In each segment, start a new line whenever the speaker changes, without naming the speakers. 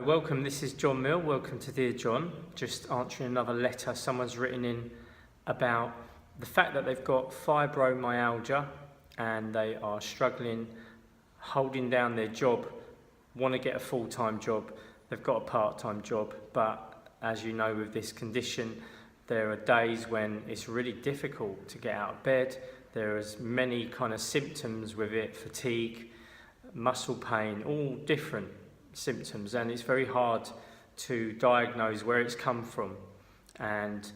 Welcome, this is John Mill. Welcome to Dear John. Just answering another letter someone's written in about the fact that they've got fibromyalgia and they are struggling holding down their job, want to get a full-time job. They've got a part-time job, but as you know, with this condition, there are days when it's really difficult to get out of bed. There are many kind of symptoms with it: fatigue, muscle pain, all different symptoms, and it's very hard to diagnose where it's come from. And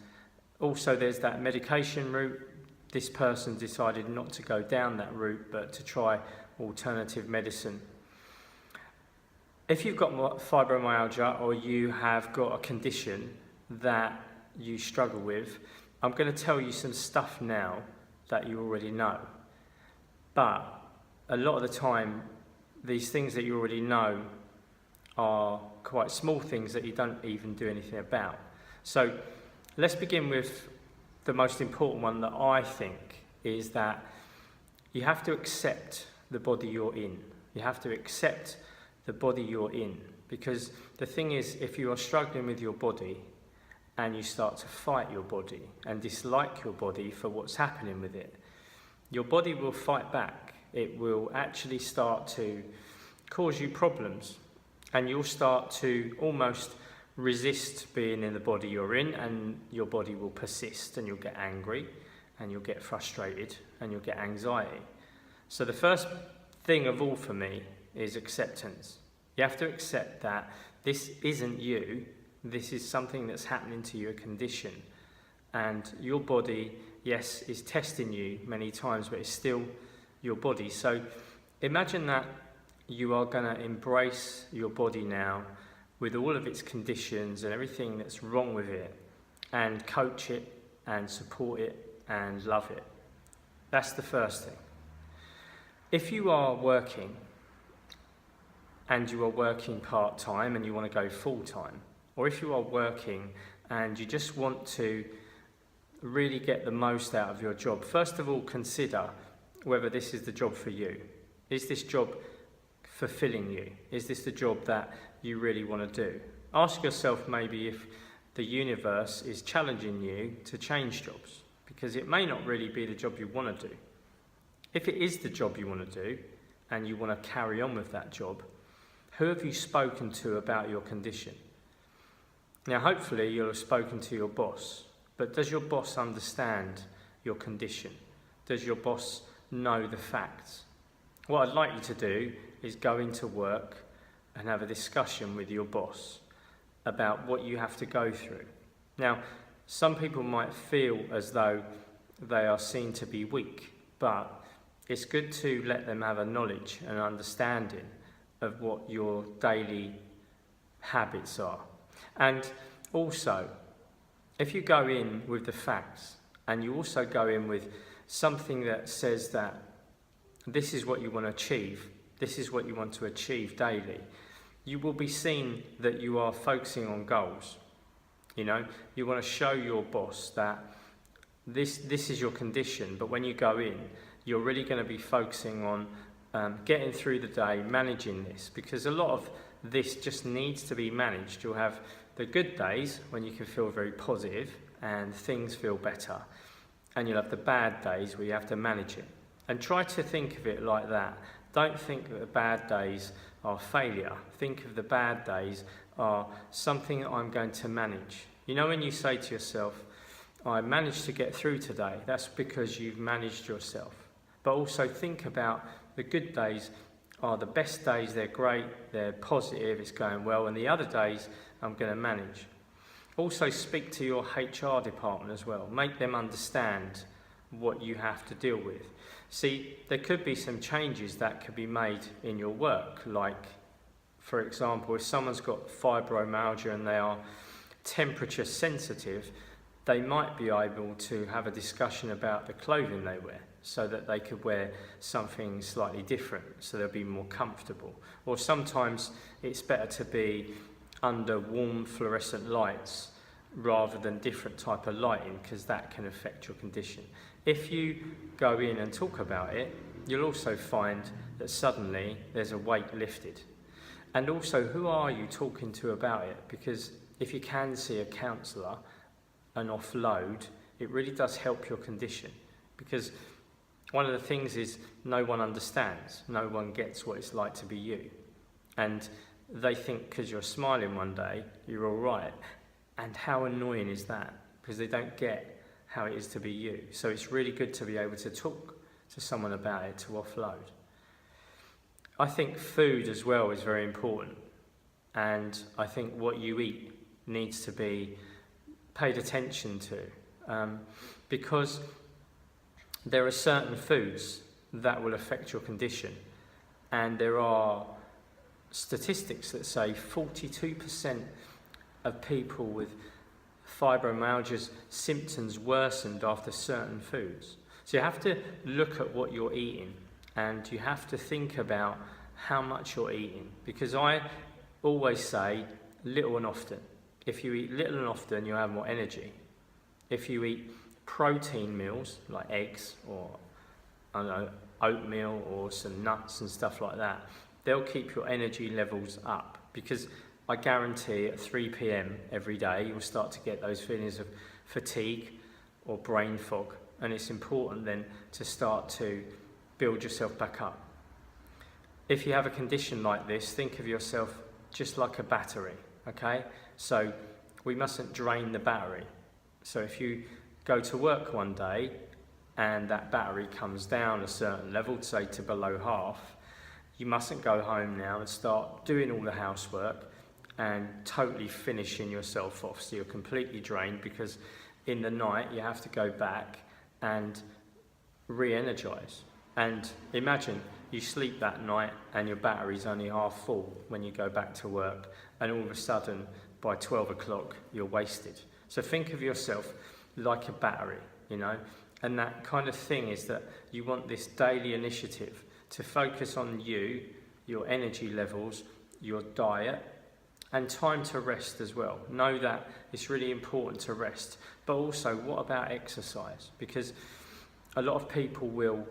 also there's that medication route. This person decided not to go down that route but to try alternative medicine. If you've got fibromyalgia or you have got a condition that you struggle with, I'm going to tell you some stuff now that you already know, but a lot of the time these things that you already know are quite small things that you don't even do anything about. So let's begin with the most important one that I think is that you have to accept the body you're in. You have to accept the body you're in, because the thing is, if you are struggling with your body and you start to fight your body and dislike your body for what's happening with it, your body will fight back. It will actually start to cause you problems, and you'll start to almost resist being in the body you're in, and your body will persist, and you'll get angry and you'll get frustrated and you'll get anxiety. So the first thing of all for me is acceptance. You have to accept that this isn't you. This is something that's happening to you, a condition, and your body, yes, is testing you many times, but it's still your body. So imagine that you are going to embrace your body now with all of its conditions and everything that's wrong with it, and coach it and support it and love it. That's the first thing. If you are working and you are working part-time and you want to go full-time, or if you are working and you just want to really get the most out of your job, first of all, consider whether this is the job for you. Is this job fulfilling you? Is this the job that you really want to do? Ask yourself maybe if the universe is challenging you to change jobs, because it may not really be the job you want to do. If it is the job you want to do and you want to carry on with that job, who have you spoken to about your condition? Now, hopefully you'll have spoken to your boss, but does your boss understand your condition? Does your boss know the facts? What I'd like you to do is go into work and have a discussion with your boss about what you have to go through. Now, some people might feel as though they are seen to be weak, but it's good to let them have a knowledge and understanding of what your daily habits are. And also, if you go in with the facts and you also go in with something that says that this is what you want to achieve, this is what you want to achieve daily, you will be seen that you are focusing on goals. You know, you want to show your boss that this is your condition, but when you go in, you're really going to be focusing on getting through the day, managing this, because a lot of this just needs to be managed. You'll have the good days when you can feel very positive and things feel better, and you'll have the bad days where you have to manage it. And try to think of it like that. Don't think that the bad days are failure. Think of the bad days are something that I'm going to manage. You know, when you say to yourself, I managed to get through today, that's because you've managed yourself. But also think about the good days are the best days, they're great, they're positive, it's going well, and the other days I'm going to manage. Also speak to your HR department as well. Make them understand what you have to deal with. See, there could be some changes that could be made in your work, like, for example, if someone's got fibromyalgia and they are temperature sensitive, they might be able to have a discussion about the clothing they wear, so that they could wear something slightly different, so they'll be more comfortable. Or sometimes it's better to be under warm fluorescent lights rather than different type of lighting, because that can affect your condition. If you go in and talk about it, you'll also find that suddenly there's a weight lifted. And also, who are you talking to about it? Because if you can see a counsellor and offload, it really does help your condition. Because one of the things is no one understands, no one gets what it's like to be you. And they think because you're smiling one day, you're all right. And how annoying is that? Because they don't get how it is to be you. So it's really good to be able to talk to someone about it, to offload. I think food as well is very important. And I think what you eat needs to be paid attention to. Because there are certain foods that will affect your condition. And there are statistics that say 42% of people with fibromyalgia's symptoms worsened after certain foods. So you have to look at what you're eating, and you have to think about how much you're eating. Because I always say little and often. If you eat little and often, you'll have more energy. If you eat protein meals like eggs or I don't know, oatmeal or some nuts and stuff like that, they'll keep your energy levels up. Because I guarantee at 3 p.m. every day you'll start to get those feelings of fatigue or brain fog, and it's important then to start to build yourself back up. If you have a condition like this, think of yourself just like a battery, okay? So we mustn't drain the battery. So if you go to work one day and that battery comes down a certain level, say to below half, you mustn't go home now and start doing all the housework and totally finishing yourself off so you're completely drained, because in the night you have to go back and re-energize. And imagine you sleep that night and your battery's only half full when you go back to work, and all of a sudden by 12 o'clock you're wasted. So think of yourself like a battery, you know, and that kind of thing is that you want this daily initiative to focus on you, your energy levels, your diet, and time to rest as well. Know that it's really important to rest. But also, what about exercise? Because a lot of people will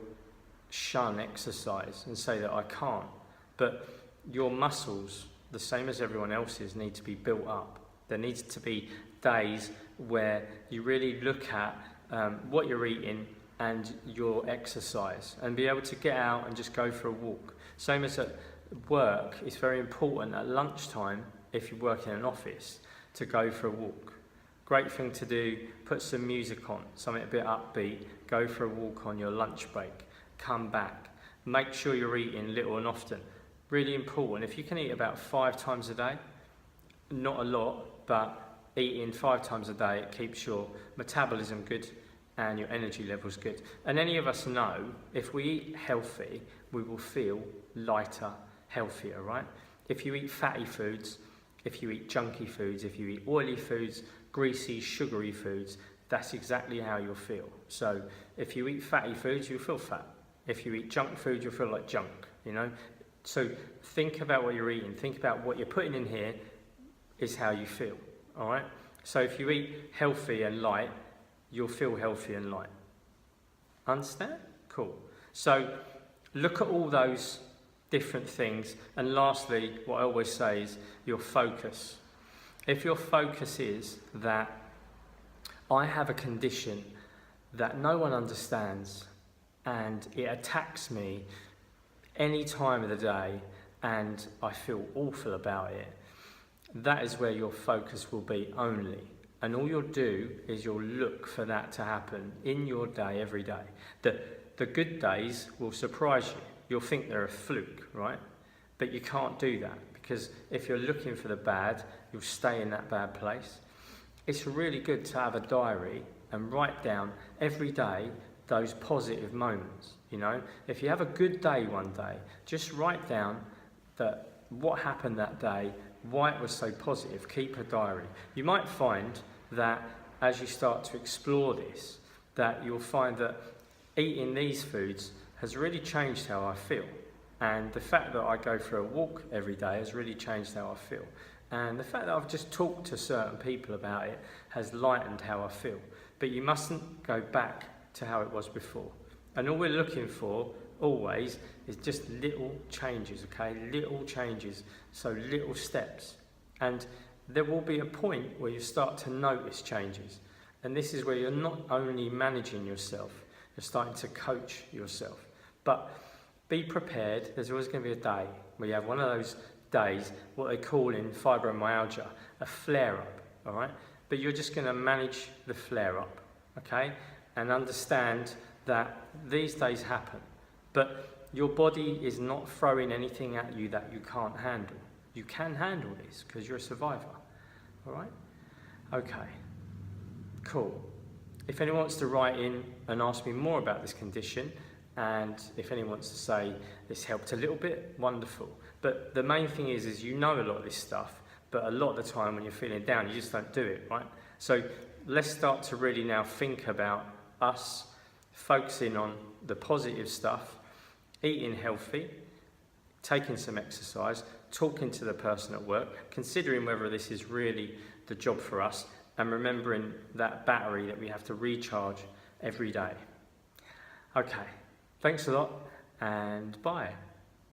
shun exercise and say that I can't. But your muscles, the same as everyone else's, need to be built up. There needs to be days where you really look at what you're eating and your exercise, and be able to get out and just go for a walk. Same as at work, it's very important at lunchtime, if you work in an office, to go for a walk. Great thing to do, put some music on, something a bit upbeat, go for a walk on your lunch break, come back. Make sure you're eating little and often. Really important. If you can eat about 5 times a day, not a lot, but eating 5 times a day, it keeps your metabolism good and your energy levels good. And any of us know, if we eat healthy, we will feel lighter, healthier, right? If you eat fatty foods, if you eat junky foods, if you eat oily foods, greasy, sugary foods, that's exactly how you'll feel. So if you eat fatty foods, you'll feel fat. If you eat junk food, you'll feel like junk, you know? So think about what you're eating, think about what you're putting in here is how you feel, all right? So if you eat healthy and light, you'll feel healthy and light. Understand? Cool. So look at all those different things. And lastly, what I always say is your focus. If your focus is that I have a condition that no one understands and it attacks me any time of the day and I feel awful about it, that is where your focus will be only. And all you'll do is you'll look for that to happen in your day, every day. The good days will surprise you. You'll think they're a fluke, right? But you can't do that, because if you're looking for the bad, you'll stay in that bad place. It's really good to have a diary and write down every day those positive moments, you know? If you have a good day one day, just write down that what happened that day, why it was so positive. Keep a diary. You might find that as you start to explore this, that you'll find that eating these foods has really changed how I feel. And the fact that I go for a walk every day has really changed how I feel. And the fact that I've just talked to certain people about it has lightened how I feel. But you mustn't go back to how it was before. And all we're looking for always is just little changes, okay? Little changes, so little steps. And there will be a point where you start to notice changes. And this is where you're not only managing yourself, you're starting to coach yourself. But be prepared, there's always going to be a day where you have one of those days, what they call in fibromyalgia, a flare-up, all right? But you're just going to manage the flare-up, okay? And understand that these days happen. But your body is not throwing anything at you that you can't handle. You can handle this because you're a survivor, all right? Okay, cool. If anyone wants to write in and ask me more about this condition, and if anyone wants to say this helped a little bit, wonderful. But the main thing is you know a lot of this stuff, but a lot of the time when you're feeling down, you just don't do it, right? So let's start to really now think about us focusing on the positive stuff, eating healthy, taking some exercise, talking to the person at work, considering whether this is really the job for us, and remembering that battery that we have to recharge every day. Okay, thanks a lot, and bye.